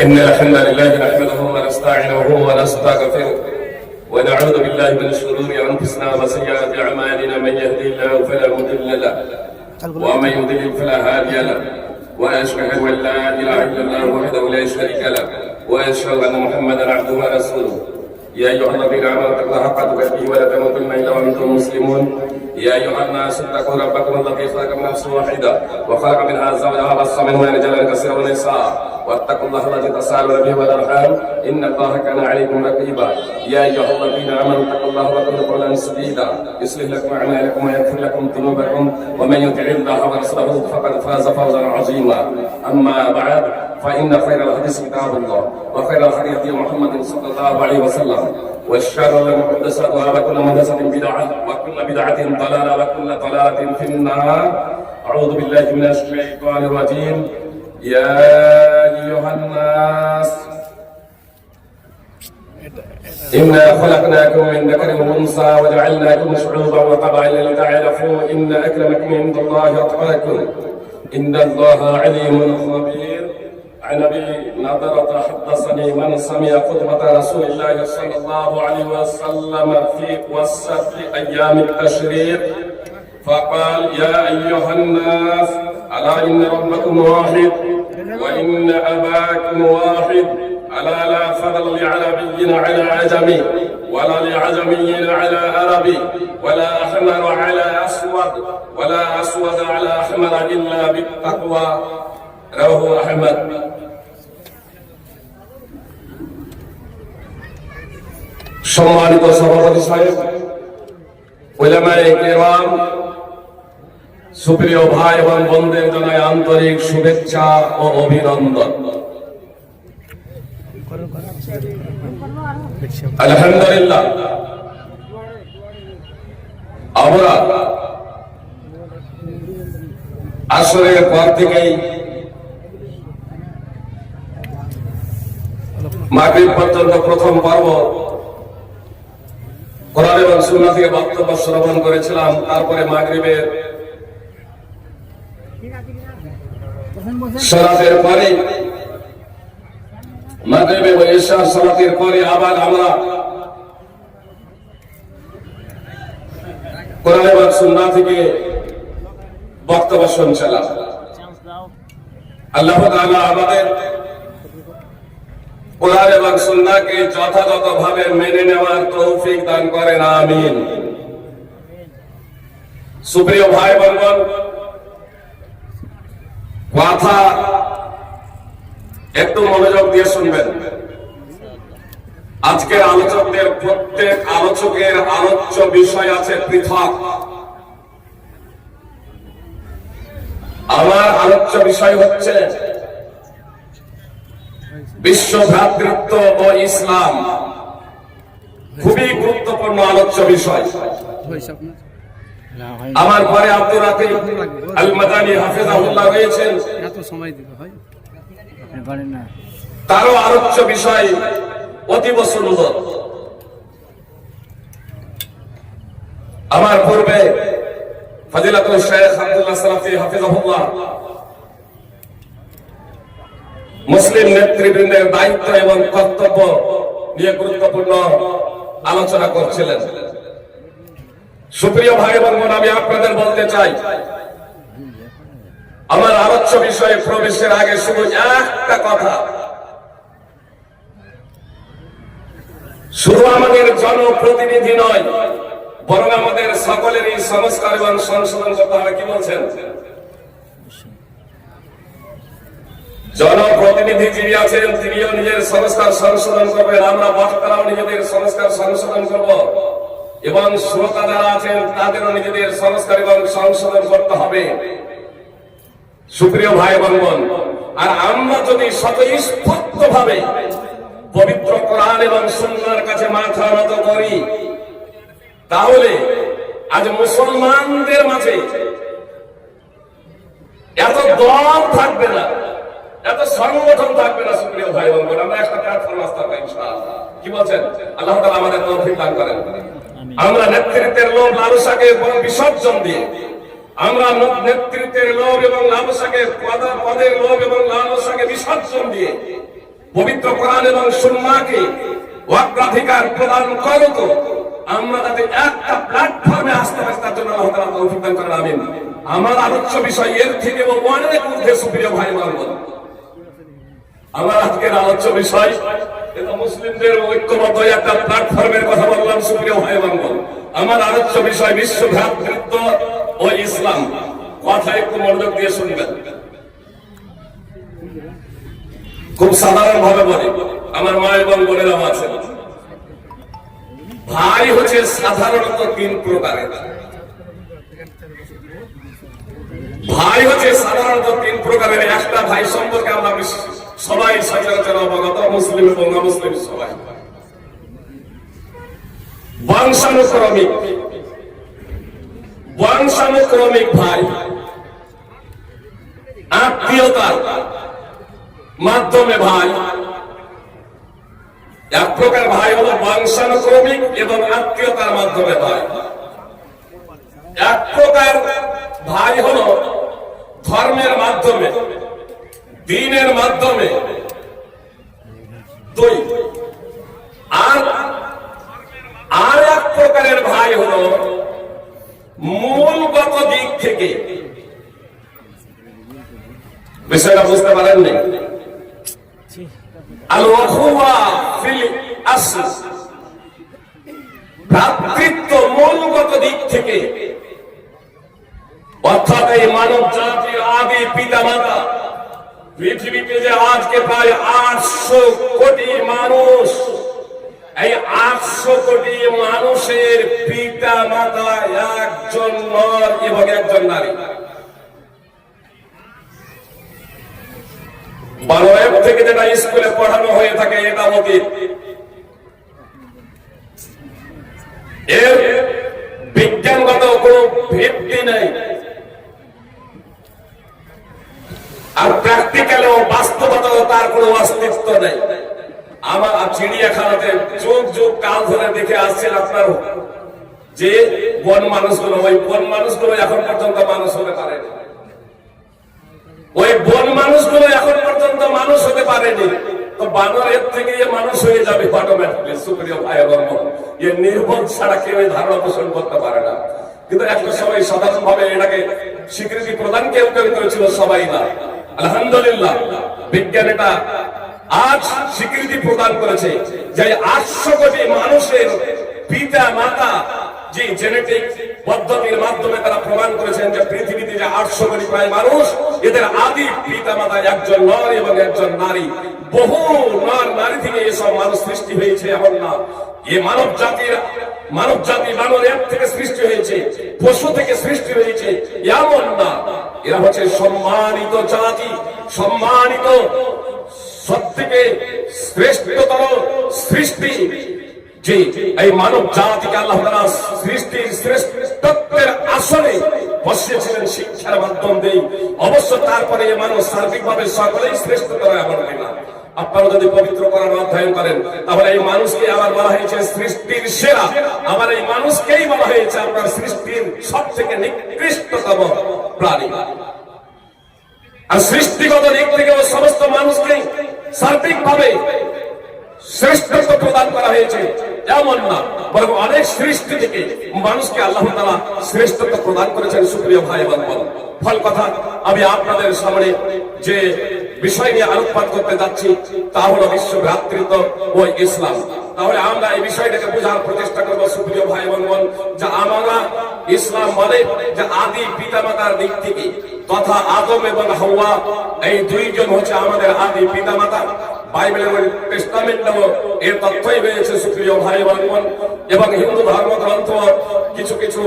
إن الحمد لله نحمده ونستعينه ونستغفره ونعوذ بالله من شرور أنفسنا وسيئات أعمالنا. من يهدي الله فلا مضل له ومن يضلل فلا هادي له وأشهد أن لا إله إلا الله وحده لا شريك له وأشهد أن محمدا عبده ورسوله. يا أيها الذين آمنوا اتقوا الله حق تقاته ولا تموتن إلا وأنتم مسلمون. يا أيها الناس اتقوا ربكم الذي خلق من نفس واحدة وخلق منها زوجها وبث منهما رجالا كثيرا ونساء واتقوا الله الذي تساءلون به والأرحام إن الله كان عليكم رقيبا. يا أيها الذين آمنوا اتقوا الله وقولوا قولا سديدا يصلح لكم أعمالكم ويغفر لكم ذنوبكم ومن يطع الله ورسوله فقد فاز فوزا عظيما. أما بعد فإن خير الحديث كتاب الله وخير الهدي هدي محمد صلى الله عليه وسلم والشر المحدثاتها وكل محدثة بدعة وكل بدعة ضلالة وكل ضلالة في النار. أعوذ بالله من الشيطان الرجيم. يا أيها الناس إنا خلقناكم من ذكر وأنثى وجعلناكم شعوبا وقبائل لتعارفوا إن أكرمكم عند الله أتقاكم إن الله عليم خبير. عن أبي نضرة حدثني من سمع خطبة رسول الله صلى الله عليه وسلم في وسط أيام التشريق فقال يا أيها الناس ألا إن ربكم واحد وإن أباكم واحد ألا لا فضل لعربي على عجمي ولا لعجمي على عربي ولا أحمر على أسود ولا أسود على أحمر إلا بالتقوى. رواه أحمد. সম্মানিত সভাপতি সাহেব, উলামায়ে কেরাম, সুপ্রিয় ভাই এবং বোনদের জানাই আন্তরিক শুভেচ্ছা ও অভিনন্দন। আলহামদুলিল্লাহ, আমরা আসরের পর থেকেই মাগরিব পর্যন্ত প্রথম পর্ব কোরআন এবং সুন্নাহ থেকে বক্তব্য শ্রবণ করেছিলাম। তারপরে মাগরিবের সালাতের পরে মাগরিবে ও ইশার সালাতের পরে আবার আমরা কোরআন এবং সুন্নাহ থেকে বক্তব্য শুনছিলাম। আল্লাহ তাআলা আমাদের কোরআন এবং সুন্নাহকে যথাযথভাবে মেনে নেওয়ার তৌফিক দান করেন, আমিন। সুপ্রিয় ভাই বোন, কথা একটু মনোযোগ দিয়ে শুনবেন। আজকের আলোচকদের প্রত্যেক আলোচকের আলোচ্য বিষয় আছে পৃথক। আমার আলোচ্য বিষয় হচ্ছে বিশ্ব ভ্রাতৃত্ব ও ইসলাম। খুবই গুরুত্বপূর্ণ আলোচ্য বিষয়। আমার পরে আব্দুর রাকিব আল মাদানী হাফেজাহুল্লাহ রয়েছেন, তারও আলোচ্য বিষয় অতীব সুন্দর। আমার পূর্বে ফজিলাতুল শেখ আব্দুল্লাহ সালাফি হাফেজাহুল্লাহ মুসলিম নেতৃবৃন্দের দায়িত্ব এবং কর্তব্য নিয়ে গুরুত্বপূর্ণ আলোচনা করছিলেন। সুপ্রিয় ভাই এবং বোন, আমি আপনাদের বলতে চাই, আমার আলোচ্য বিষয়ে প্রবেশের আগে শুধু একটা কথা। শুধু আমাদের জনপ্রতিনিধি নয়, বরং আমাদের সকলেরই সংস্কার এবং সংশোধন করতে হবে। কি বলছেন? জনপ্রতিনিধি যিনি আছেন তিনিও নিজের সংস্কার সংশোধন করবেন, আমরা বক্তারাও নিজেদের সংস্কার সংশোধন করব এবং শ্রোতা যারা আছেন তাদেরও নিজেদের সংস্কার এবং সংশোধন করতে হবে। সুপ্রিয় ভাই এবং বোন, আর আমরা যদি স্বতঃস্ফূর্তভাবে পবিত্র কোরআন এবং সুন্নাহর কাছে মাথা নত করি, তাহলে আজ মুসলমানদের মাঝে এত দল থাকবে না, এত সংগঠন থাকবে না। সুপ্রিয় ভাই এবং বোন, আমরা একটা প্ল্যাটফর্ম আসতে ইনশাআল্লাহ। কি বলছেন? আল্লাহ তাআলা আমাদের তৌফিক দান করেন। আমরা নেতৃত্বের লোভ লালসাকে বিসর্জন দিয়ে, আমরা নেতৃত্বের লোভ এবং লালসাকে পদের লোভ এবং লালসাকে বিসর্জন দিয়ে পবিত্র কোরআন এবং সুন্নাহকে অগ্রাধিকার প্রদান করো তো আমরা যাতে একটা প্ল্যাটফর্মে আসতে পারি, তার জন্য আল্লাহ তাআলা তৌফিক দান করেন, আমিন। আমার আলোচ্য বিষয় এর থেকে অনেক ঊর্ধ্বে, সুপ্রিয় ভাই বোন। আমার আজকের আলোচ্য বিষয় এটা মুসলিমদের ঐক্যবদ্ধ একটা প্ল্যাটফর্মের কথা বললাম, সুপ্রিয় ভাই বোন। আমার আলোচ্য বিষয় বিশ্ব ভ্রাতৃত্ব ও ইসলাম। কথা একটু মনোযোগ দিয়ে শুনবেন। খুব সাধারণ ভাবে বলি, আমার মা এবং বোনেরাও আছেন। ভাই হচ্ছে সাধারণত তিন প্রকারের। ভাই হচ্ছে সাধারণত তিন প্রকারের। একটা ভাই সম্পর্কে আমরা সবাই সচরাচর অবগত, মুসলিম এবং অমুসলিম সবাই। বংশানুক্রমিক ভাই, আত্মীয়তার মাধ্যমে ভাই। এক প্রকার ভাই হলো বংশানুক্রমিক এবং আত্মীয়তার মাধ্যমে ভাই। এক প্রকার ভাই হলো ধর্মের মাধ্যমে, দ্বীনের মাধ্যমে। দুই, আর এক প্রকারের ভাই হলো মূলগত দিক থেকে। বিষয়টা বুঝতে পারেননি? আল-উখুওয়া ফিল আসল, ভ্রাতৃত্ব মূলগত দিক থেকে, অর্থাৎ এই মানব জাতির আদি পিতা মাতা, পৃথিবীতে যে আজকে প্রায় 800 কোটি মানুষ, এই 800 কোটি মানুষের পিতা মাতা একজন নর এবং একজন নারী। বাংলাদেশ থেকে যেটা স্কুলে পড়ানো হয়ে থাকে এটা অতীত, এর বিজ্ঞানগত কোন ভিত্তি নেই, আর প্র্যাকটিক্যালেও বাস্তবতাও তার কোন অস্তিত্ব নেই। আমার চিড়িয়াখানাতে যুগ যুগ কাল ধরে দেখে আসছেন আপনার যে বন মানুষগুলো, ওই বন মানুষগুলো এখন পর্যন্ত মানুষ হতে পারেনি। ওই বন মানুষগুলো এখন পর্যন্ত মানুষ হতে পারেনি, তো বানরের থেকে মানুষ হয়ে যাবে অটোমেটিকলি। সুপ্রিয় ভাই এবং বোন, এর নির্ভর ছাড়া কেউ ধারণা পোষণ করতে পারে না। কিন্তু একটা সময় সাধারণ ভাবে এটাকে স্বীকৃতি প্রদান কেউ কেউ করেছিল, সবাই না। আলহামদুলিল্লাহ বিজ্ঞান এটা আজ স্বীকৃতি প্রদান করেছে যে 800 কোটি মানুষের পিতা মাতা, যে জেনেটিক পদ্ধতির মাধ্যমে তারা প্রমাণ করেছেন যে পৃথিবীতে যে 800 কোটি প্রায় মানুষ, এদের আদি পিতা মাতা একজন নর এবং একজন নারী। বহু নর নারী থেকে এসব মানুষ সৃষ্টি হয়েছে এমন না। এ মানব জাতি মানবের থেকে সৃষ্টি হয়েছে, পশু থেকে সৃষ্টি হয়েছে এমন না। এরা হচ্ছে সম্মানিত জাতি, সম্মানিত, সবথেকে শ্রেষ্ঠতর সৃষ্টি। যে এই মানব জাতিকে আল্লাহ তাআলা সৃষ্টির শ্রেষ্ঠত্বের আসনে বসিয়েছিলেন শিক্ষার মাধ্যম দিয়ে। অবশ্য তারপরে এই মানুষ সার্বিকভাবে সকলেই শ্রেষ্ঠতর এমন না। আপনারা যদি পবিত্র কোরআন অধ্যয়ন করেন তাহলে এই মানুষকে আবার বলা হয়েছে সৃষ্টির সেরা, আবার এই মানুষকেই বলা হয়েছে আপনার সৃষ্টির সব থেকে নিকৃষ্টতম প্রাণী। আর সৃষ্টিগত দিক থেকে সমস্ত মানুষকে সার্বিকভাবে শ্রেষ্ঠত্ব প্রদান করা হয়েছে এমন না, বরং অনেক সৃষ্টি থেকে মানুষকে আল্লাহ তাআলা শ্রেষ্ঠত্ব প্রদান করেছেন। সুপ্রিয় ভাই এবং বোন, ফল কথা আমি আপনাদের সামনে যে বিষয় নিয়ে আলোকপাত করতে যাচ্ছি তা হলো বিশ্ব ভ্রাতৃত্ব ও ইসলাম। তাহলে আমরা এই বিষয়টাকে বোঝার প্রচেষ্টা করবো। সুপ্রিয় ভাই এবং বোন, যে আমরা ইসলাম বলে যে আদি পিতামাতার দিক থেকে, তথা আদম এবং হাওয়া এই দুইজন হচ্ছে আমাদের আদি পিতামাতা। বাইবেলের টেস্টামেন্টেও এর তথ্যই রয়েছে। সুপ্রিয় ভাই এবং বোন, এবং হিন্দু ধর্মগ্রন্থ কিছু কিছু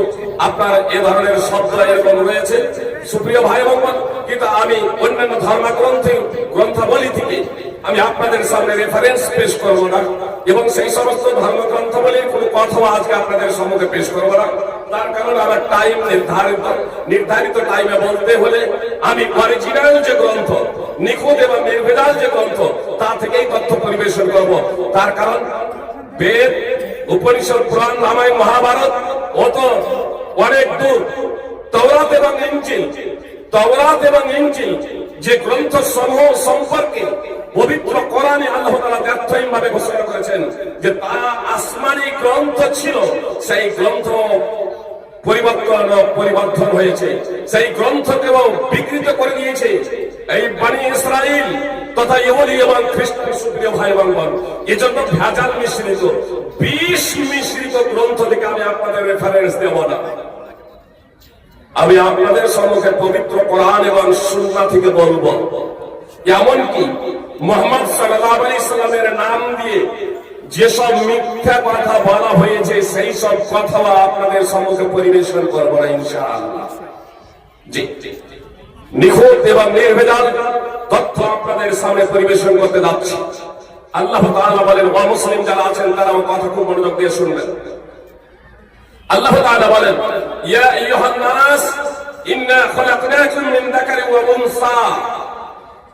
আপনার এ ধরনের শব্দ এরকম রয়েছে। সুপ্রিয় ভাই এবং বোন, কিন্তু আমি অন্যান্য গ্রন্থাবলী থেকে আমি আপনাদের সামনে রেফারেন্স পেশ করবো না, এবং সেই সমস্ত ধর্মগ্রন্থাবলীর কোনো কথাও আজকে আপনাদের সম্মুখে পেশ করবো না। তার কারণ আমার টাইম নির্ধারিত টাইমে বলতে হলে আমি অরিজিনাল যে গ্রন্থ, নিখুঁত এবং নির্ভেজাল যে গ্রন্থ, তা থেকেই তথ্য পরিবেশন করব। তার কারণ বেদ, উপনিষদ, পুরাণ, রামায়ণ, মহাভারত অত অনেক দূর। তাওরাত এবং ইনজিল যে গ্রন্থ সমূহ সম্পর্কে পবিত্র কোরআন কোরআনে আল্লাহ তাআলা ব্যর্থহীনভাবে ঘোষণা করেছেন যে তা আসমানি গ্রন্থ ছিল, সেই গ্রন্থ পরিবর্তন হয়েছে, সেই গ্রন্থকেও বিকৃত করে দিয়েছে এই বনি ইসরাইল তথা ইহুদি এবং খ্রিস্টান। সুপ্রিয় ভাই বোন, এজন্য ভেজাল মিশ্রিত বিষ মিশ্রিত গ্রন্থ থেকে আমি আপনাদের রেফারেন্স দেব না। আমি আপনাদের সম্মুখে পবিত্র কোরআন এবং সুন্নাহ থেকে বলবো। এমনকি মুহাম্মদ সাল্লাল্লাহু আলাইহি সাল্লামের নাম দিয়ে যেসব মিথ্যা কথা বলা হয়েছে সেই সব কথা আপনাদের সম্মুখে পরিবেশন করবো না ইনশাআল্লাহ। জি, নিখুঁত এবং নির্ভেজাল তথ্য আপনাদের সামনে পরিবেশন করতে যাচ্ছি। আল্লাহ তাআলা বলেন, অমুসলিম যারা আছেন তারাও কথা খুব মনোযোগ দিয়ে শুনবেন। আল্লাহ তাআলা বলেন, ইয়া আইয়ুহান নাস ইন্না খলাকনাকুম মিন যাকারিন ওয়া উনসা।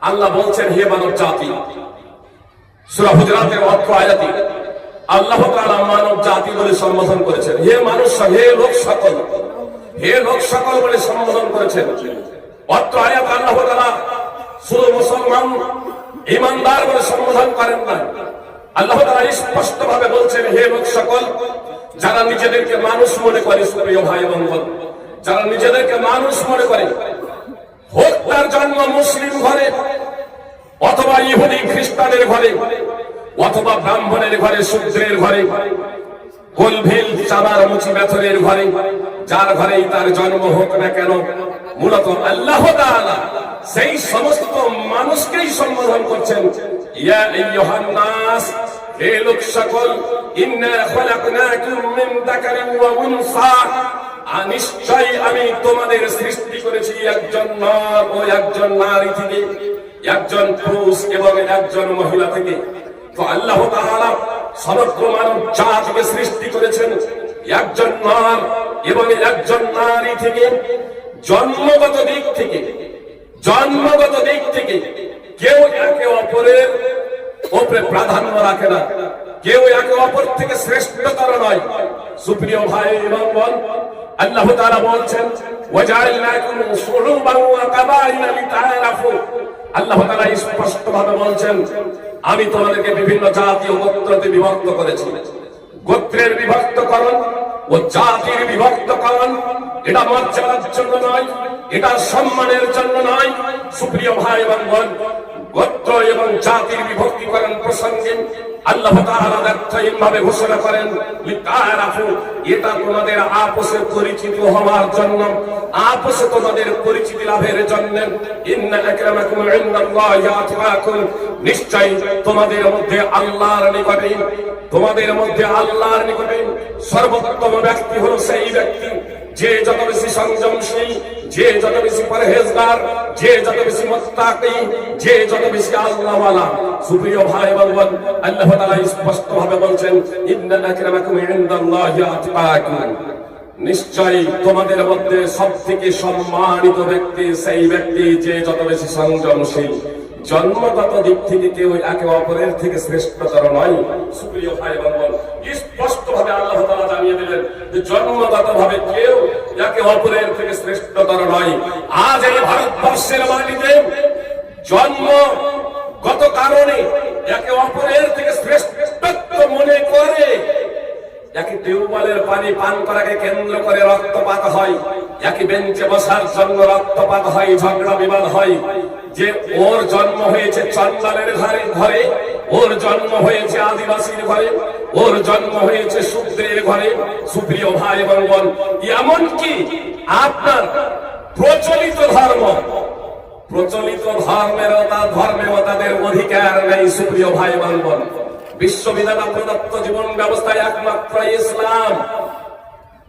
আল্লাহ বলছেন, হে মানব জাতি। সূরা হুজুরাতের অর্থ আয়াতে আল্লাহ তাআলা মানব জাতি বলে সম্বোধন করেছেন। হে মানুষ, হে লোক সকল, হে লোক সকল বলে সম্বোধন করেছেন। অর্থ আয়াত আল্লাহ তাআলা শুধু মুসলমান ঈমানদার বলে সম্বোধন করেন না। আল্লাহ তাআলা স্পষ্ট ভাবে বলছেন, হে লোক সকল, যারা নিজেদেরকে মানুষ মনে করে। সুপ্রিয় ভাই এবং বোন, যারা নিজেদেরকে মানুষ মনে করে, হোক তার জন্ম মুসলিম ঘরে অথবা ইহুদি খ্রিস্টানের ঘরে অথবা ব্রাহ্মণের ঘরে, শূদ্রের ঘরে, গোলভেল চাবার মুচি মেথরের ঘরে, যার ঘরেই তার জন্ম হোক না কেন, মূলত আল্লাহ তাআলা সেই সমস্ত মানুষকেই সম্বোধন করছেন, ইয়া আইয়ুহান নাস, হে লোক সকল, ইন্না খলাকনাকুম মিন যাকারিন ওয়া উনসা। নিশ্চয়ই আমি তোমাদের সৃষ্টি করেছি একজন নর ও একজন নারী থেকে, একজন পুরুষ এবং একজন মহিলা থেকে। তো আল্লাহ তাআলা সমগ্র মানব জাতিকে সৃষ্টি করেছেন একজন নর এবং একজন নারী থেকে। জন্মগত দিক থেকে কেউ একে অপরের উপরে প্রাধান্য রাখে না, কেউ একে অপর থেকে শ্রেষ্ঠতর নয়। সুপ্রিয় ভাই এবং বোন, আল্লাহ তাআলা বলছেন, ওয়াজআলনাকুম শুউবান ওয়া কাবাইলা লিতাআরাফু। আল্লাহ তাআলা স্পষ্ট ভাবে বলছেন, আমি তোমাদেরকে বিভিন্ন জাতি ও গোত্রতে বিভক্ত করেছি। গোত্রের বিভক্তকরণ ও জাতির বিভক্তকরণ এটা মর্যাদার জন্য নয়, এটা সম্মানের জন্য নয়। সুপ্রিয় ভাই এবং বোন, গোত্র এবং জাতির বিভক্তিকরণ প্রসঙ্গে আল্লাহ তাআলা ব্যর্থহীনভাবে ঘোষণা করেন, লিতাআরাফু, এটা তোমাদের আপসে পরিচিত হওয়ার জন্য, আপসে তোমাদের পরিচিতি লাভের জন্য। ইন্না আকরামাকুম ইনদাল্লাহি আতকাকুম, নিশ্চয়ই তোমাদের মধ্যে আল্লাহর নিকটে সর্বোত্তম ব্যক্তি হলো সেই ব্যক্তি যে যত বেশি সংযমশীল, যে যত বেশি পরহেজগার, যে যত বেশি মুত্তাকি, যে যত বেশি আল্লাহওয়ালা। সুপ্রিয় ভাই এবং বোন, আল্লাহ তাআলা স্পষ্ট ভাবে বলছেন, ইন্না আকরামাকুম ইনদাল্লাহি আতকাকুম, নিশ্চয়ই তোমাদের মধ্যে সবথেকে সম্মানিত ব্যক্তি সেই ব্যক্তি যে যত বেশি সংযমশীল। জন্মগত দিক থেকে কেউ একে অপরের থেকে শ্রেষ্ঠতর নয়। সুপ্রিয় ভাই এবং বোন, স্পষ্ট ভাবে আল্লাহ তাআলা জানিয়ে দিলেন যে জন্মগত ভাবে কেউ একে অপরের থেকে শ্রেষ্ঠতর নয়। আজ এই ভারতবর্ষের মাটিতে জন্মগত কারণে একে অপরের থেকে শ্রেষ্ঠত্ব মনে করে একই টিউবওয়েলের পানি পান করাকে কেন্দ্র করে রক্তপাত হয়, একই বেঞ্চে বসার জন্য রক্তপাত হয়, ঝগড়া বিবাদ হয়। যে ওর জন্ম হয়েছে চন্ডালের ঘরে, ওর জন্ম হয়েছে আদিবাসীর ঘরে, ওর জন্ম হয়েছে শূদ্রের ঘরে। সুপ্রিয় ভাই এবং বোন, এমনকি আপনার প্রচলিত ধর্মেও তাদের অধিকার নেই। সুপ্রিয় ভাই এবং বোন, বিশ্ববিধাতা প্রদত্ত জীবন ব্যবস্থায় একমাত্র ইসলাম,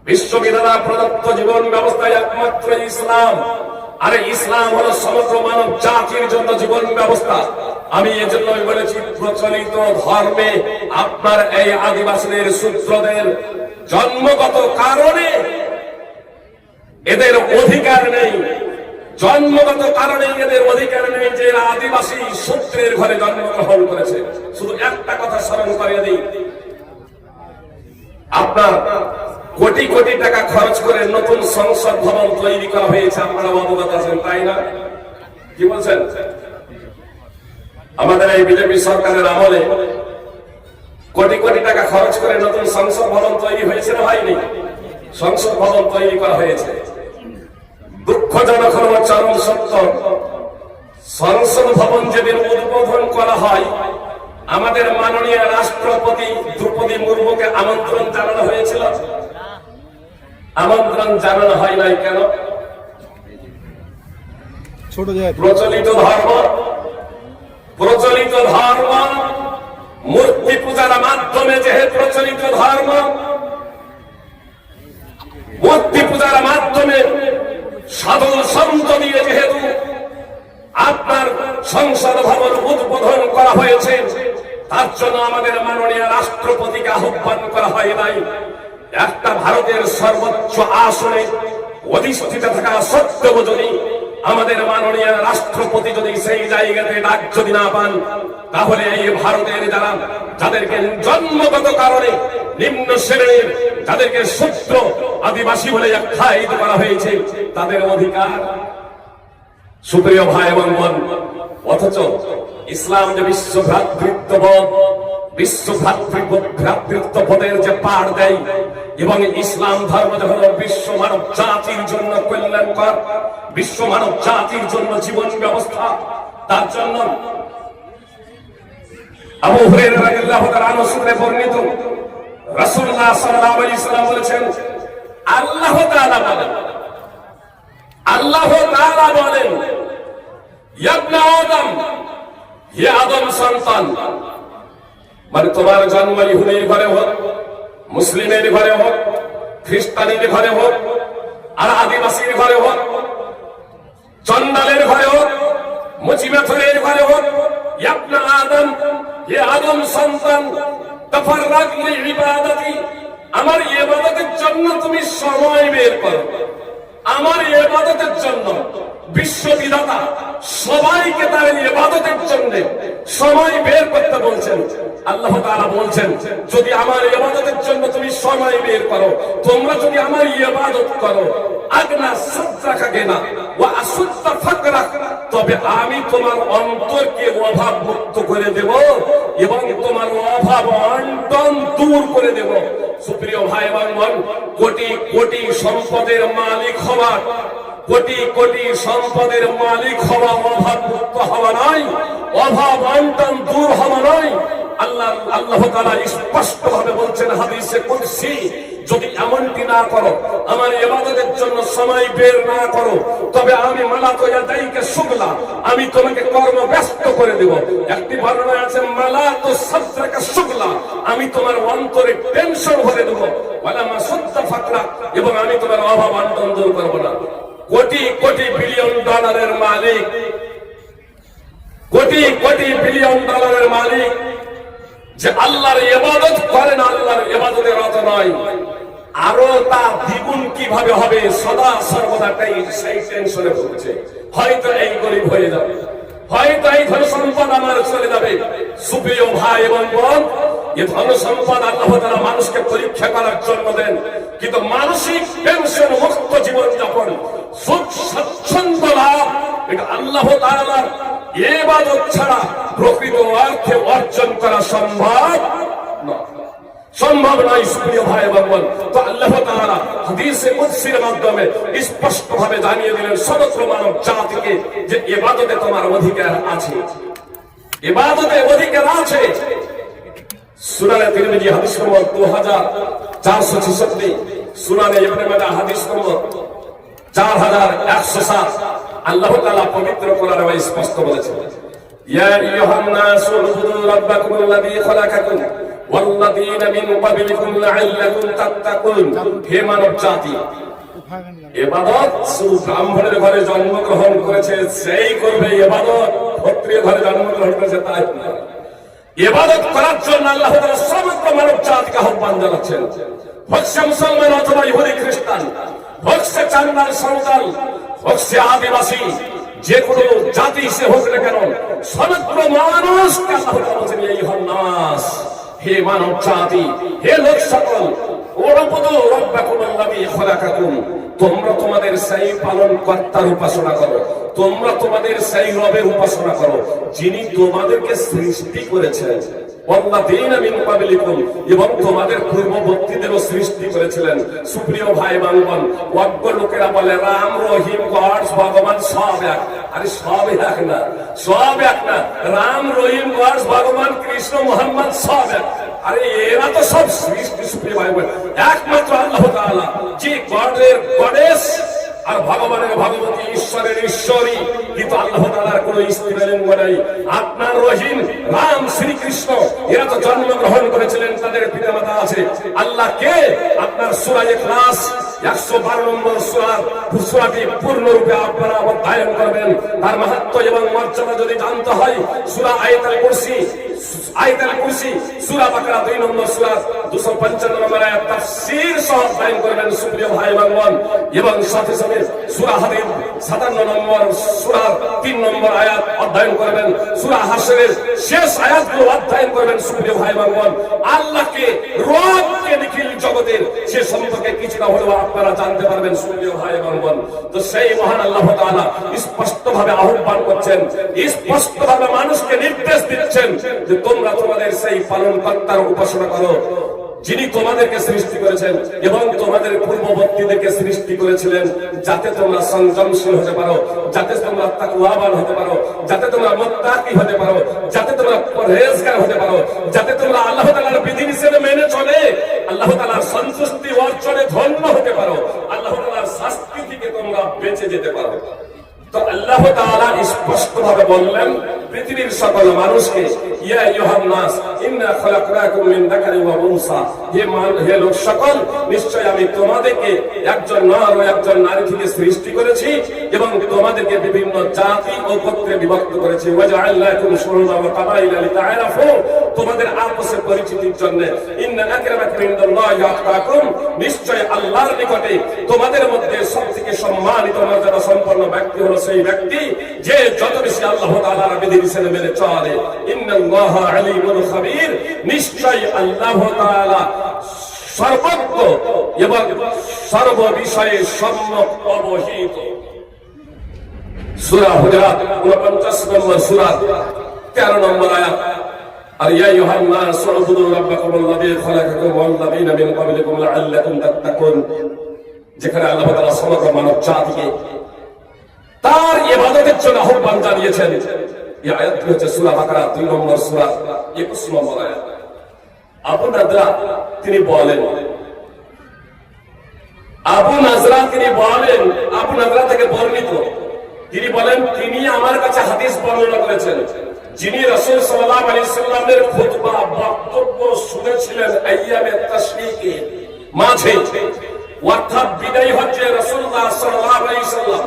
বিশ্ববিধাতা প্রদত্ত জীবন ব্যবস্থায় একমাত্র ইসলাম। আরে ইসলাম হলো সমগ্র মানব জাতির জন্য জীবন ব্যবস্থা। আমি এজন্যই বলেছি, প্রচলিত ধর্মে আপনার এই আদিবাসীদের শূদ্রদের জন্মগত কারণে এদের অধিকার নেই, জন্মগত কারণে এদের অধিকার নেই যে এরা আদিবাসী শূদ্রের ঘরে জন্মগ্রহণ করেছে। শুধু একটা কথা স্মরণ করিয়ে দিই, আপনার কোটি কোটি টাকা খরচ করে নতুন সংসদ ভবন তৈরি করা হয়েছে, আপনারা অবগত আছেন তাই না? কি বলছেন? আমাদের এই বিজেপি সরকারের আমলে কোটি কোটি টাকা খরচ করে নতুন সংসদ ভবন তৈরি হয়েছে না হয়নি? সংসদ ভবন তৈরি করা হয়েছে। দুঃখজনক হল চরম সত্য, সংসদ ভবন যেদিন উদ্বোধন করা হয় আমাদের মাননীয় রাষ্ট্রপতি দ্রৌপদী মুর্মুকে আমন্ত্রণ জানানো হয়েছিল। আমন্ত্রণ জানানো হয় নাই কেন? প্রচলিত ধর্ম মূর্তি পূজার মাধ্যমে, যেহেতু প্রচলিত ধর্ম মূর্তি পূজার মাধ্যমে সাধু সন্ত দিয়ে যেহেতু আপনার সংসদ ভবন উদ্বোধন করা হয়েছে, তার জন্য আমাদের মাননীয় রাষ্ট্রপতিকে আহ্বান করা হয় নাই। একটা ভারতের সর্বোচ্চ আসনে অধিষ্ঠিত থাকা সত্ত্বেও যদি আমাদের মাননীয় রাষ্ট্রপতি যদি সেই জায়গাতে ডাক যদি না পান, তাহলে এই ভারতের যাদেরকে জন্মগত কারণে নিম্ন শ্রেণীর, যাদেরকে শূদ্র আদিবাসী বলে আখ্যায়িত করা হয়েছে, তাদের অধিকার। সুপ্রিয় ভাই এবং বোন, অথচ ইসলাম যে বিশ্ব ভ্রাতৃত্ববোধের যে পাঠ দেয় এবং ইসলাম ধর্ম যে হল বিশ্ব মানব জাতির জন্য কল্যাণকর, বিশ্ব মানব জাতির জন্য জীবন ব্যবস্থা, তার জন্য আবু হুরায়রা রাদিয়াল্লাহু তাআলা আনহু সূত্রে বর্ণিত রাসূলুল্লাহ সাল্লাল্লাহু আলাইহি ওয়াসাল্লাম বলেছেন, আল্লাহ তাআলা বলেন ইয়া ইবনে আদম, হে আদম সন্তান, মানে তোমার জন্ম ইহুদির ঘরে হোক, মুসলিমের ঘরে হোক, খ্রিস্টানের ঘরে হোক, আর আদিবাসীর ঘরে হোক, চন্ডালের ঘরে হোক, মুচিমেথরের ঘরে হোক, ইয়া ইবনে আদম, হে আদম সন্তান, তাফাররাক লিইবাদাতি, আমার ইবাদতের জন্য তুমি সময় বের করো। আমার ইবাদতের জন্য বিশ্ববিধাতা সবাইকে তার ইবাদতের জন্য সময় বের করতে বলছেন। আল্লাহ তাআলা বলছেন, যদি আমার ইবাদতের জন্য তুমি সময় বের করো, তোমরা যদি আমার ইবাদত করো, আগনা সাদরাকা না ওয়া আসুদ্দা ফাকরাক, তবে আমি তোমার অন্তরকে অভাব মুক্ত করে দেব এবং তোমার অভাব অনটন দূর করে দেব। সুপ্রিয় ভাই এবং বোন, কোটি কোটি সম্পদের মালিক হওয়া, কোটি কোটি সম্পদের মালিক হওয়া অভাব মুক্ত হওয়া নয়, অভাব অনটন দূর হওয়া নয়। আল্লাহ তাআলা স্পষ্ট ভাবে বলছেন হাদিসে কুদসি, যদি এমনটি না করো, আমার ইবাদতের জন্য সময় বের না করো, তবে আমি মালাতু ইয়াদাইকা শুগলা, আমি তোমাকে কর্ম ব্যস্ত করে দেব। একটি বর্ণনা আছে মালাতু সাদরাকা শুগলা, আমি তোমার অন্তরে টেনশন ভরে দেব, ওয়ালা মাসুদ্দা ফাকরা, এবং আমি তোমার অভাব অনটন দূর করব না। কোটি কোটি বিলিয়ন ডলারের মালিক, কোটি কোটি বিলিয়ন ডলারের মালিক যে আল্লাহর ইবাদত করেন, আল্লাহর ইবাদতের রত নয়, আরো তা দ্বিগুণ কিভাবে হবে সদা সর্বদাটাই সেই টেনশনে ভুগছে। হয়তো এই গরিব হয়ে যাবে, হয়তো এই ধন সম্পদ আমার চলে যাবে। সুপ্রিয় ভাই এবং বোন, এই ধন সম্পদ আল্লাহ তাআলা মানুষকে পরীক্ষা করার জন্য দেন, কিন্তু মানসিক টেনশন মুক্ত জীবন যাপন, সুখ স্বাচ্ছন্দ্য লাভ, এটা আল্লাহ তাআলার ইবাদত ছাড়া প্রকৃত অর্থে অর্জন করা সম্ভব নয়। সুপ্রিয় ভাই এবং বোন, তো আল্লাহ তাআলা হাদিসে কুদসির মাধ্যমে স্পষ্ট ভাবে জানিয়ে দিলেন সমগ্র মানব জাতিকে যে ইবাদতে তোমার অধিকার আছে, ইবাদতে অধিকার আছে। সুনানে তিরমিজি হাদিস নম্বর 2466, সুনানে ইবনে মাজাহ হাদিস নম্বর 4107, আল্লাহ তাআলা পবিত্র কোরআনে স্পষ্ট বলেছেন, ইয়া আইয়ুহান নাসু উবুদু রাব্বাকুমুল্লাযী খালাকাকুম ওয়াল্লাযীনা মিন ক্বাবলিকুম লাআল্লাকুম তাত্তাকুন। হে মানব জাতি, ইবাদত শুধু ব্রাহ্মণের ঘরে জন্মগ্রহণ করেছে সেই করবে ইবাদত, ক্ষত্রিয় ঘরে জন্মগ্রহণ করেছে তাই নয়। ইবাদত করার জন্য আল্লাহ তাআলা সমগ্র মানব জাতিকে আহ্বান জানাচ্ছেন। হোক সে মুসলমান অথবা ইহুদি খ্রিস্টান, হোক সে চান্দাল সাঁওতাল, হোক সে আদিবাসী, যে কোনো জাতি সে হোক না কেন, সমগ্র মানুষকে আল্লাহ তাআলা বলেছেন, ইয়া আইয়ুহান নাস, হে মানব জাতি, হে লোক সকল, উবুদু রাব্বাকুম আল্লাযী খালাকাকুম, তোমরা তোমাদের সেই পালন কর্তার উপাসনা করো, তোমরা তোমাদের সেই রবের উপাসনা করো যিনি তোমাদেরকে সৃষ্টি করেছেন, ওয়াল্লাযীনা মিন ক্বাবলিকুম, এবং তোমাদের পূর্ববর্তীদেরও সৃষ্টি করেছিলেন। সুপ্রিয় ভাই বান্ধব, অজ্ঞ লোকেরা বলে রাম রহিম গড ভগবান সব এক। আরে সব এক না, সব এক না। রাম রহিম গড ভগবান কৃষ্ণ মোহাম্মদ সব এক। আরে এরা তো সব সৃষ্টি। সুপ্রিয় ভাই বোন, একমাত্র আল্লাহ তাআলা যে গডের গডেস আর ভগবানের ভগবতী, ঈশ্বরের ঈশ্বরী, কিন্তু আল্লাহ তাআলার কোনো স্ত্রীলিঙ্গ নাই। আপনার রহিম রাম শ্রীকৃষ্ণ এরা তো জন্মগ্রহণ করেছিলেন, তাদের পিতামাতা আছে। আল্লাহ কে? আপনার সূরা ইখলাস 112 নম্বর সূরাটি পূর্ণরূপে আপনারা অধ্যয়ন করবেন। তার মাহাত্ম্য এবং মর্যাদা যদি জানতে হয়, সূরা আয়াতুল কুরসি, সূরা বাকারা 2 নম্বর সূরা 255 নম্বর আয়াত তাফসীর সহ অধ্যয়ন করবেন সুপ্রিয় ভাই বোন, এবং সাথে সাথে সূরা হাদীদ 57 নম্বর সূরা 3 নম্বর আয়াত অধ্যয়ন করবেন। সূরা হাশরের শেষ আয়াতগুলো অধ্যয়ন করবেন সুপ্রিয় ভাই বোন। আল্লাহকে, রবকে নিখিল জগতের, সে সম্পর্কে কিছুটা হলেও আপনারা জানতে পারবেন সুপ্রিয় ভাই বোন। তো সেই মহান আল্লাহ তাআলা স্পষ্টভাবে আহ্বান করছেন, স্পষ্টভাবে মানুষকে নির্দেশ দিচ্ছেন যে তোমরা তোমাদের সেই পালন কর্তার উপাসনা করো যিনি তোমাদেরকে সৃষ্টি করেছেন এবং তোমাদের পূর্ববর্তীদেরকে সৃষ্টি করেছিলেন, যাতে তোমরা সংযমশীল হতে পারো, যাতে তোমরা তাকওয়াবান হতে পারো, যাতে তোমরা মুত্তাকি হতে পারো, যাতে তোমরা পরহেজগার হতে পারো, যাতে তোমরা আল্লাহ তাআলার বিধিনিষেধ মেনে চলে আল্লাহ তাআলার সন্তুষ্টি অর্জনে ধন্য হতে পারো, আল্লাহ তাআলার শাস্তি থেকে তোমরা বেঁচে যেতে পারো। তো আল্লাহ তাআলা স্পষ্টভাবে বললেন পৃথিবীর সকল মানুষকে, ইয়া আইয়ুহান নাস ইন্না খালাকনাকুম মিন যাকারিন ওয়া উনসা, হে লোক সকল, নিশ্চয় আমি তোমাদেরকে একজন নর ও একজন নারী থেকে সৃষ্টি করেছি এবং তোমাদেরকে বিভিন্ন জাতি ও গোত্রে বিভক্ত করেছি। ওয়া জাআলনাকুম শুউআবা ওয়া কাবাইলা লিতাআরাফু, তোমাদের আপসে পরিচিতির জন্য। ইন্না আকরামাকুম ইনদাল্লাহি আতকাকুম, নিশ্চয় আল্লাহর নিকটে তোমাদের মধ্যে সবথেকে সম্মানিত মর্যাদা সম্পন্ন ব্যক্তি হলো সেই ব্যক্তি যে যত বেশি আল্লাহ তাআলার বিধিনিষেধ মেনে চলে। ইন্নাল্লাহা আলীমুন খাবীর, নিশ্চয় আল্লাহ তাআলা সর্বজ্ঞ এবং সর্ব বিষয়ে সম্যক অবহিত। সূরা হুজুরাত 49 নম্বর সূরা 13 নম্বর আয়াত। আর ইয়া আইয়ুহান নাস উবুদু রাব্বাকুমুল্লাযী খালাকাকুম ওয়াল্লাযীনা মিন ক্বাবলিকুম লাআল্লাকুম তাত্তাকুন, যেখানে আল্লাহ তাআলা সমগ্র মানব জাতিকে তার ইবাদতের জন্য আহ্বান জানিয়েছেন। এই আয়াতটি হচ্ছে সূরা বাকারা 2 নম্বর সূরা 21 নম্বর আয়াত। আবু নাজরা তিনি বলেন, আবু নাজরা থেকে বর্ণিত, তিনি বলেন তিনি আমার কাছে হাদিস বর্ণনা করেছেন, যিনি রাসূল সাল্লাল্লাহু আলাইহি ওয়াসাল্লামের খুতবা বক্তব্য শুনেছিলেন আইয়ামে তাশরীকের মাঝে, অর্থাৎ বিদায় হচ্ছে রাসূলুল্লাহ সাল্লাল্লাহু আলাইহি ওয়াসাল্লাম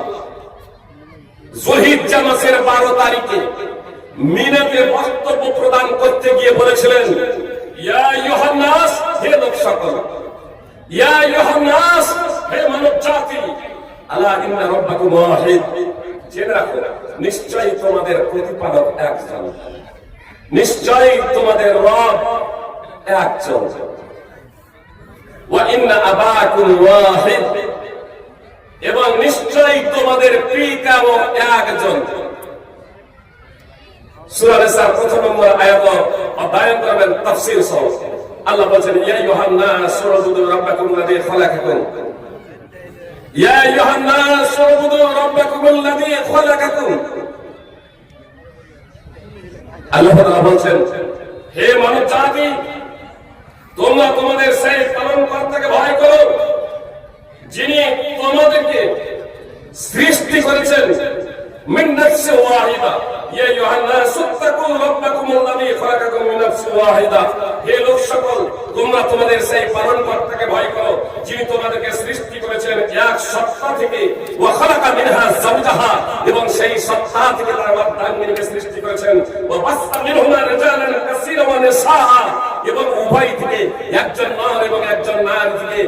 যুলহিজ্জা মাসের 12 তারিখে মিনাতে বক্তব্য প্রদান করতে গিয়ে বলেছিলেন, ইয়া আইয়ুহান নাস, হে লোক সকল, ইয়া আইয়ুহান নাস, হে মানব জাতি, আলা ইন্না রাব্বাকুম ওয়াহিদ, জেনে রাখো নিশ্চয়ই তোমাদের প্রতিপালক একজন, নিশ্চয়ই তোমাদের রব একজন। ওয়া ইন্না আবাকুম ওয়াহিদ, এবং নিশ্চয়ই তোমাদের পিতাও একজন। সূরা নিসা 1 নম্বর আয়াত অধ্যয়ন করবেন তাফসীর সহ। আল্লাহ বলেন, ইয়া আইয়ুহান নাস উবুদু রাব্বাকুমুল্লাযী খালাকাকুম, ইয়া আইয়ুহান নাস উবুদু রাব্বাকুমুল্লাযী খালাকাকুম। আল্লাহ তাআলা বলেন, হে মানব জাতি, তোমরা তোমাদের সেই পালনকর্তাকে ভয় করো যিনি তোমাদেরকে সৃষ্টি করেছেন মিন নাফসিন ওয়াহিদা। ইয়া আইয়ুহান নাস ইত্তাকু রাব্বাকুমুল্লাযী খালাকাকুম মিন নাফসিন ওয়াহিদা, হে লোক সকল, তোমরা তোমাদের সেই পালনকর্তাকে ভয় করো যিনি তোমাদেরকে সৃষ্টি করেছেন এক সত্তা থেকে, ওয়া খালাকা মিনহা যাওজাহা, এবং সেই সত্তা থেকে তার অর্ধাঙ্গিনীকে সৃষ্টি করেছেন, ওয়া বাসসা মিনহুমা রিজালান কাসীরান ওয়া নিসাআ, এবং উভয় থেকে একজন নর এবং একজন নারী থেকে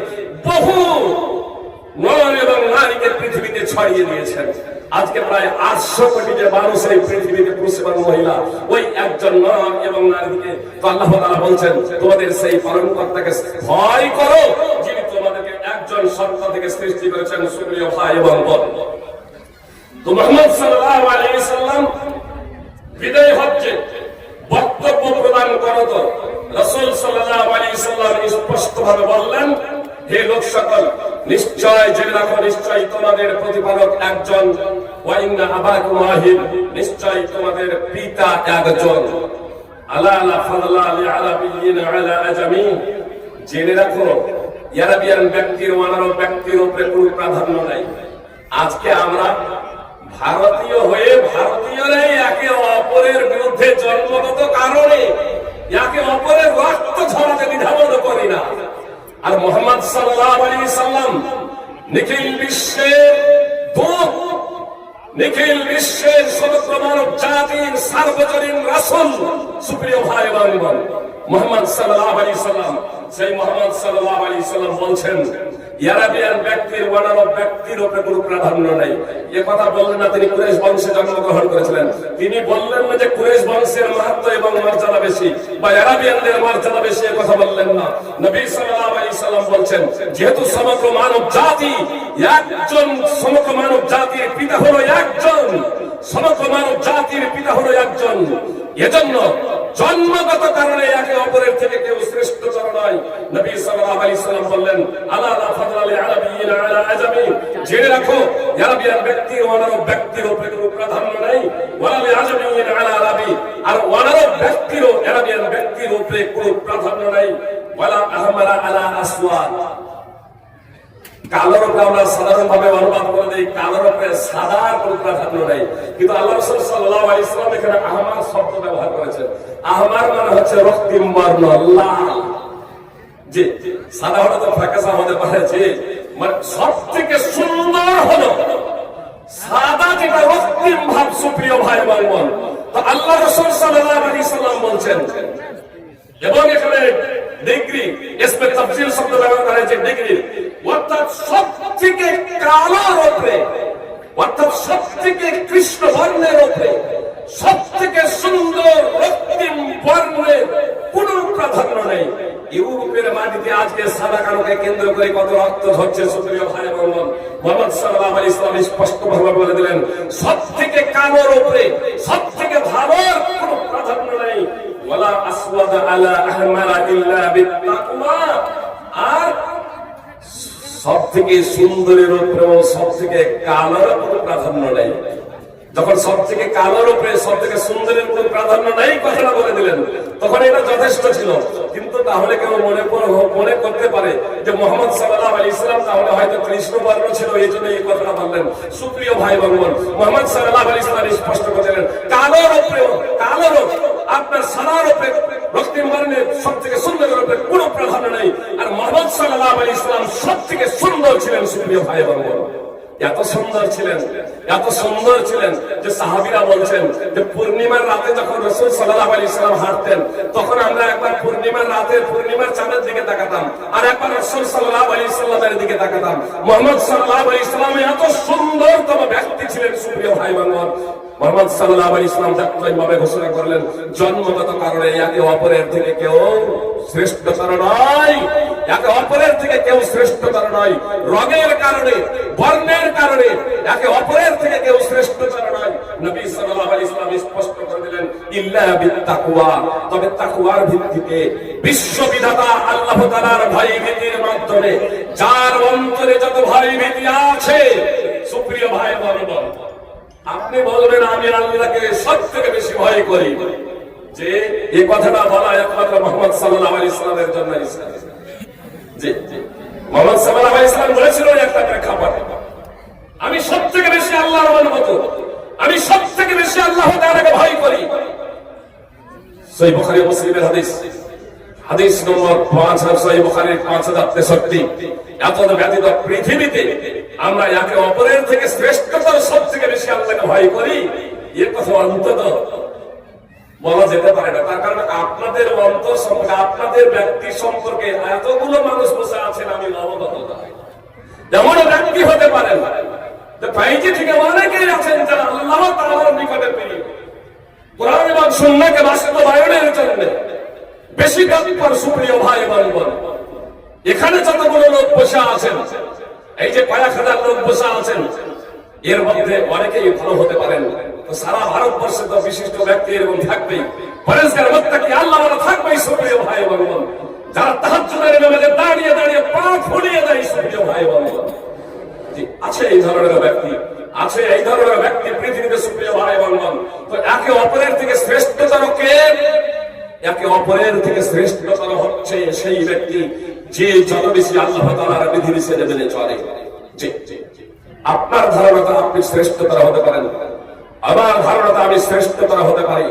বহু নর এবং নারীকে পৃথিবীতে ছড়িয়ে দিয়েছেন। আজকে প্রায় 800 কোটি যে মানুষ এই পৃথিবীতে পুরুষের মহিলা, ওই একজন নর এবং নারীকে। তো আল্লাহ তাআলা বলছেন তোমাদের সেই পালনকর্তাকে ভয় করো শর্ত থেকে সৃষ্টি করেছেন। সুপ্রিয় ভাই এবং বোন, তো মুহাম্মদ সাল্লাল্লাহু আলাইহি সাল্লাম বিদায় হজ্জে বক্তব্য প্রদান করত রাসূল সাল্লাল্লাহু আলাইহি সাল্লাম স্পষ্টভাবে বললেন, হে লোক সকল, নিশ্চয় জেনে রাখো, নিশ্চয় তোমাদের প্রতিপালক একজন, ওয়া ইন্না আবাকুম ওয়াহিদ, নিশ্চয় তোমাদের পিতা একজন। আলা লা ফাদলা লিআরাবিয়্যিন আলা আজামি, জেনে রাখো আরবিয়ান ব্যক্তির অনারব ব্যক্তির উপরে কোনো প্রাধান্য নাই। আজকে আমরা ভারতীয় হয়ে ভারতীয়রাই একে অপরের বিরুদ্ধে জন্মগত কারণে একে অপরের রক্ত ঝরাতে দ্বিধাবোধ করি না। আর মুহাম্মদ সাল্লাল্লাহু আলাইহি সাল্লাম নিখিল বিশ্বের দূত, নিখিল বিশ্বের সমগ্র মানব জাতির সার্বজনীন রাসূল। সুপ্রিয় ভাই এবং বোন, মুহাম্মদ সাল্লাল্লাহু আলাইহি সাল্লাম, সেই মুহাম্মদ সাল্লাল্লাহু আলাইহি সাল্লাম বলছেন, আরবিয়ান ব্যক্তির অনারব ব্যক্তির উপরে কোনো প্রাধান্য নাই। এ কথা বললেন না তিনি কুরাইশ বংশে জন্মগ্রহণ করেছিলেন। তিনি বললেন না যে কুরাইশ বংশের মাহাত্ম্য এবং মর্যাদা বেশি বা আরবিয়ানদের মর্যাদা বেশি, এ কথা বললেন না। নবী সাল্লাল্লাহু আলাইহি সাল্লাম বলছেন, যেহেতু সমগ্র মানব জাতি একজন, সমগ্র মানব জাতির পিতা হলো একজন, সমগ্র মানব জাতির পিতা হলো একজন, এজন্য জন্মগত কারণে একে অপরের থেকে কেউ শ্রেষ্ঠতর নয়। নবী সাল্লাল্লাহু আলাইহি সাল্লাম বললেন, আলা লা ফাদলা লিআরাবিয়্যিন আলা আজামি, জেনে রাখো আরবিয়ান ব্যক্তি অনারব ব্যক্তির উপরে কোনো প্রাধান্য নাই। ওয়ালা লিআজামিয়্যিন আলা আরাবি, আর অনারব ব্যক্তিরও আরবিয়ান ব্যক্তির উপরে কোনো প্রাধান্য নাই। ওয়ালা আহমারা আলা আসওয়াদ, কালোর উপরে আমরা সাধারণভাবে অনুবাদ করে দিই, কালোর উপরে সাদার কোনো প্রাধান্য নাই। কিন্তু আল্লাহ রাসূল সাল্লাল্লাহু আলাইহি সাল্লাম এখানে আহমার শব্দ ব্যবহার করেছেন। আহমার মানে হচ্ছে রক্তিম বর্ণ, লাল। যে সাদা হলে তো ফ্যাকাশা হতে পারে, যে মানে সব থেকে সুন্দর হলো সাদা, যেটা রক্তিম ভাব। সুপ্রিয় ভাই এবং বোন, তো আল্লাহ রাসূল সাল্লাল্লাহু আলাইহি সাল্লাম বলছেন, এবং এখানে ডিগ্রি ইসমে তাফসীর শব্দ ব্যবহার করা হয়েছে, ডিগ্রি অর্থাৎ সব থেকে কালোর উপরে, অর্থাৎ সব থেকে কৃষ্ণ বর্ণের উপরে, সব থেকে সুন্দর রক্তিম বর্ণের কোন প্রাধান্য নেই। ইউরোপের মাটিতে আজকে সাদা কালোকে কেন্দ্র করে কত রক্ত ঝরছে। সুপ্রিয় ভাই এবং বোন, মুহাম্মদ সাল্লাল্লাহু আলাইহি সাল্লাম স্পষ্টভাবে বলে দিলেন, সব থেকে কালোর উপরে, সব থেকে ভালোর কোন প্রাধান্য নেই। ওয়ালা আসওয়াদা আলা আহমারা ইল্লা বিত্তাকওয়া, আর সব থেকে সুন্দরের উপরে সব থেকে কালোর কোনো প্রাধান্য নেই। যখন সব থেকে কালোর উপরে সব থেকে সুন্দরের কোনো প্রাধান্য নাই কথাটা বলে দিলেন, তখন এটা যথেষ্ট ছিল। কিন্তু তাহলে কেউ মনে করতে পারে যে মুহাম্মদ সাল্লাল্লাহু আলাইহি সাল্লাম তাহলে হয়তো কৃষ্ণ বর্ণ ছিল, এই জন্য এই কথাটা বললেন। সুপ্রিয় ভাই এবং বোন, মুহাম্মদ সাল্লাল্লাহু আলাইহি সাল্লাম স্পষ্ট করে দিলেন, কালোর উপরে, কালোর আপনার সাদার উপরে, রক্তিম বর্ণের সব থেকে সুন্দরের উপরে কোনো প্রাধান্য নেই। আর মুহাম্মদ সাল্লাল্লাহু আলাইহি সাল্লাম সব থেকে সুন্দর ছিলেন। সুপ্রিয় ভাই এবং বোন, এত সুন্দর ছিলেন, এত সুন্দর ছিলেন যে সাহাবীরা বলছেন যে পূর্ণিমার রাতে যখন রাসূল সাল্লাল্লাহু আলাইহি সাল্লাম হাঁটতেন, তখন আমরা একবার পূর্ণিমার রাতে পূর্ণিমার চাঁদের দিকে তাকাতাম, আর একবার রাসূল সাল্লাল্লাহু আলাইহি সাল্লামের দিকে তাকাতাম। মুহাম্মদ সাল্লাল্লাহু আলাইহি সাল্লাম এত সুন্দরতম ব্যক্তি ছিলেন। সুপ্রিয় ভাই বোন, মুহাম্মদ সাল্লাল্লাহু আলাইহি সাল্লাম ভাবে ঘোষণা করলেন, জন্মগত কারণে একে অপরের থেকে কেউ শ্রেষ্ঠতর নয়, একে অপরের থেকে কেউ শ্রেষ্ঠতর নয়। রঙের কারণে, বর্ণের কারণে একে অপরের থেকে কেউ শ্রেষ্ঠতর নয়। নবী সাল্লাল্লাহু আলাইহি সাল্লাম স্পষ্ট করে দিলেন, ইল্লা বিত্তাকওয়া, তবে তাকওয়ার ভিত্তিতে, বিশ্ববিধাতা আল্লাহ তাআলার ভয় ভীতির মাধ্যমে, যার অন্তরে যত ভয় ভীতি আছে। সুপ্রিয় ভাই বোন, আপনি বলবেন আমি আল্লাহকে সব থেকে বেশি ভয় করি, যে এই কথাটা বলা একমাত্র মুহাম্মদ সাল্লাল্লাহু আলাইহি সাল্লামের জন্য। জি, মুহাম্মদ সাল্লাল্লাহু আলাইহি সাল্লাম বলেছিল একটা প্রেক্ষাপটে, আমি সব থেকে বেশি আল্লাহর অনুগত, আমি সব থেকে বেশি আল্লাহ তাআলাকে ভয় করি। সহিহ বুখারী মুসলিমের হাদিস, হাদিস নম্বর 5000, সহিহ বুখারীর 5063। এত ব্যতীত পৃথিবীতে আমরা একে অপরের থেকে শ্রেষ্ঠতর সব থেকে বেশি আল্লাহকে ভয় করি, এর কথা অন্তত বলা যেতে পারে না। তার কারণ আপনাদের অন্তর সম্পর্কে, আপনাদের ব্যক্তি সম্পর্কে এতগুলো মানুষ বসে আছেন, আমি অবগত। যেমন ব্যক্তি হতে পারেন ভাইজি থেকে অনেকেই আছেন যারা আল্লাহ তাআলার নিকটে প্রিয়, কোরআন এবং সুন্নাহকে বাস্তবায়নের জন্য বেশি তৎপর। সুপ্রিয় ভাই এবং বোন, এখানে যতগুলো লোক বসে আছেন, এই যে কয়েক হাজার লোক বসে আছেন, এর মধ্যে অনেকেই ভালো হতে পারেন। তো সারা ভারতবর্ষে তো বিশিষ্ট ব্যক্তি এরকম থাকবেই, পরেশগার মুত্তাকি আল্লাহ ওয়ালা থাকবেই। সুপ্রিয় ভাই এবং বোন, যারা তাহাজ্জুদের নামাজে দাঁড়িয়ে দাঁড়িয়ে পা ফুলিয়ে দেয়, সুপ্রিয় ভাই এবং বোন, আছে এই ধরনের ব্যক্তি, আছে এই ধরনের ব্যক্তি পৃথিবীতে। সুপ্রিয় ভাই এবং বোন, তো একে অপরের থেকে শ্রেষ্ঠতর কে? একে অপরের থেকে শ্রেষ্ঠতর হচ্ছে সেই ব্যক্তি যে যত বেশি আল্লাহ তাআলার বিধিনিষেধ মেনে চলে। আপনার ধারণাটা আপনি শ্রেষ্ঠতর হতে পারেন, আমার ধারণাটা আমি শ্রেষ্ঠতর হতে পারি।